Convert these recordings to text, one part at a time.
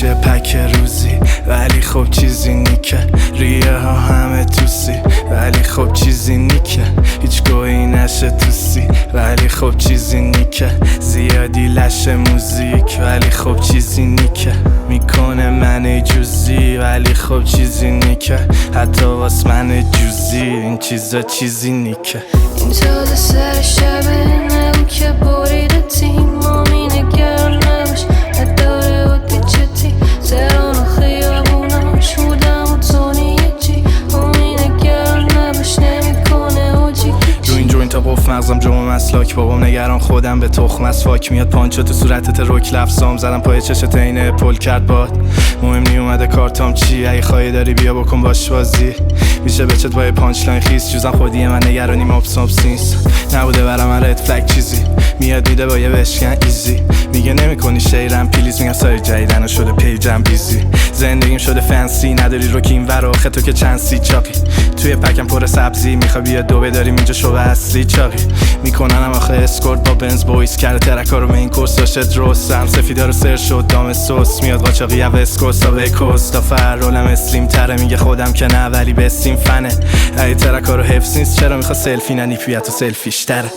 میشه پک روزی ولی خب چیزی نیکه. ریه ها همه توسی ولی خب چیزی نیکه. هیچ گویی نشه توسی ولی خب چیزی نیکه. زیادی لشه موزیک ولی خب چیزی نیکه. میکنه من جوزی ولی خب چیزی نیکه. حتی واس من جوزی این چیزا چیزی نیکه. این تازه سر شبه نگو که بریده تیم مامی نگران نباش نداره و دیجتی تهران و خیابوناش بودم و تونی چی مامی نگران نباش نمیکنه اوجی رو این جوین تا قف مغزم جمع مسلاک. بابام نگران خودم به تخم از فاک میاد پانچو تو صورتت رک لفظام زدم پای چشت اینه پل کرد باد. مهم نی اومده کارتام چی اگه خواهی داری بیا بکن باش بازی. میشه بچت با پانچ لاین خیس جوزم خودی من نگرانیم آبس نیست. نبوده برام من رد فلگ چیزی میاد میده با یه بشکن ایزی. میگه نمیکنی شیرم پلیز میگم سای جدیدن و شده پیجم بیزی. زندگیم شده فنسی نداری رو که این ور آخه تو که چند سی چاقی. توی پکم پر سبزی میخوای بیا دو بداریم اینجا شو اصلی چاقی. میکننم آخه اسکورت با بنز بویز کرده ترکا رو به این کورس داشته درستم سفیدا رو سر شد دام سوس میاد قاچاقی و اسکوسا و کوستا فرولم اسلیم تره. میگه خودم که نه ولی بسیم فنه ای ترکا رو حفظ نیست چرا میخواد سلفی نه نیپیت و سلفیش تره.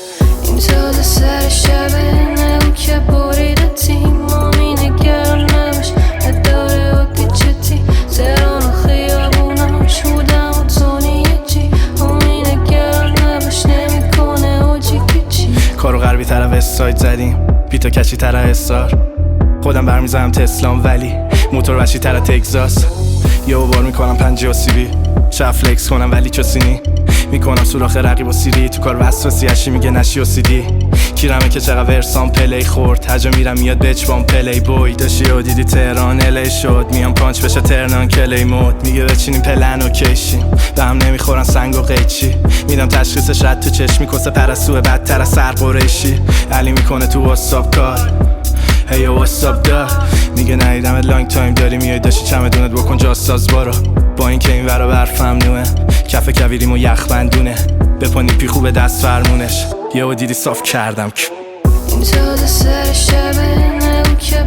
این تازه سر شبه نگو که بریده تیم مامی نگران نباش نداره و دیجتی تهران و خیابوناش بودم و تونی چی مامی نگران نباش نمیکنه اوجی پیچی. کارو غربی طرف استایت زدیم پیتا کچی طرف استار. خودم برمیزنم تسلام ولی موتور وشی طرف تگزاس. یه بار میکنم 50 CB شاید فلکس کنم ولی چوسینی میکنم سوراخ رقیب و سیری تو کار وسواسی هشی میگه نشی و سیدی. کیرمه که چقدر ورسام پلی خورد هجا میرم میاد بچبام پلی بوی. داشتی و دیدی تهران الی شد میام پانچ بشه ترنان کلی مود. میگه بچینیم پلن و کشیم به هم نمیخورن سنگ و قیچی. میدم تشخیصش رد تو چشمی کسه پرستوه بدتر از سر قریشی. علی میکنه تو واتساپ کار هی واتساپ دار. میگه ندیدمت لانگ تایم داری میای داشتی چمدونت بکن جاساز بارو. با این که این ورا برف ممنوعه کف کویریم و یخ بندونه. بپانی پی خوبه دست فرمونش یهو دیدی صاف کردم. این تازه سر شبه نگو که